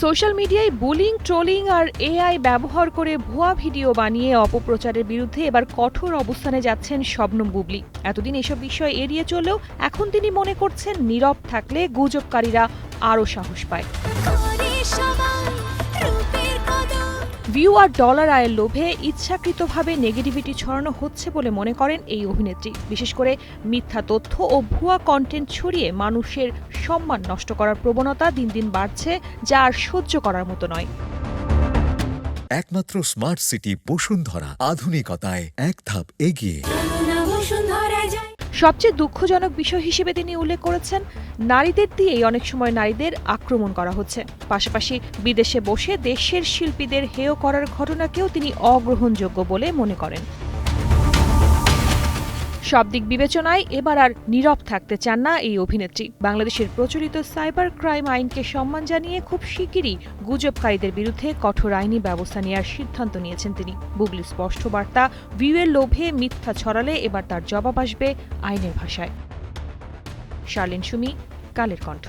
Social মিডিয়ায় bullying, trolling আর AI ব্যবহার করে ভুয়া ভিডিও বানিয়ে অপপ্রচারের বিরুদ্ধে এবার কঠোর অবস্থানে যাচ্ছেন শবনম বুবলী। এতদিন এসব বিষয় এড়িয়ে চললেও এখন তিনি মনে করছেন নীরব থাকলে গুজবকারীরা আরও সাহস পায়। ভিউ আর ডলার আয়ের লোভে ইচ্ছাকৃতভাবে নেগেটিভিটি ছড়ানো হচ্ছে বলে মনে করেন এই অভিনেত্রী। বিশেষ করে মিথ্যা তথ্য ও ভুয়া কন্টেন্ট ছড়িয়ে মানুষের সম্মান নষ্ট করার প্রবণতা দিন দিন বাড়ছে, যা আর সহ্য করার মতো নয়। একমাত্র স্মার্ট সিটি বসুন্ধরা, আধুনিকতায় এক ধাপ এগিয়ে। সবচেয়ে দুঃখজনক বিষয় হিসেবে তিনি উল্লেখ করেছেন, নারীদের দিয়েই অনেক সময় নারীদের আক্রমণ করা হচ্ছে। পাশাপাশি বিদেশে বসে দেশের শিল্পীদের হেয় করার ঘটনাকেও তিনি অগ্রহণযোগ্য বলে মনে করেন। সব দিক বিবেচনায় এবার আর নীরব থাকতে চান না এই অভিনেত্রী। বাংলাদেশের প্রচলিত সাইবার ক্রাইম আইনকে সম্মান জানিয়ে খুব শিগগিরই গুজবকারীদের বিরুদ্ধে কঠোর আইনি ব্যবস্থা নেওয়ার সিদ্ধান্ত নিয়েছেন তিনি। বুবলির স্পষ্ট বার্তা, ভিউয়ের লোভে মিথ্যা ছড়ালে এবার তার জবাব আসবে আইনের ভাষায়। শার্লিন সুমি, কালের কণ্ঠ।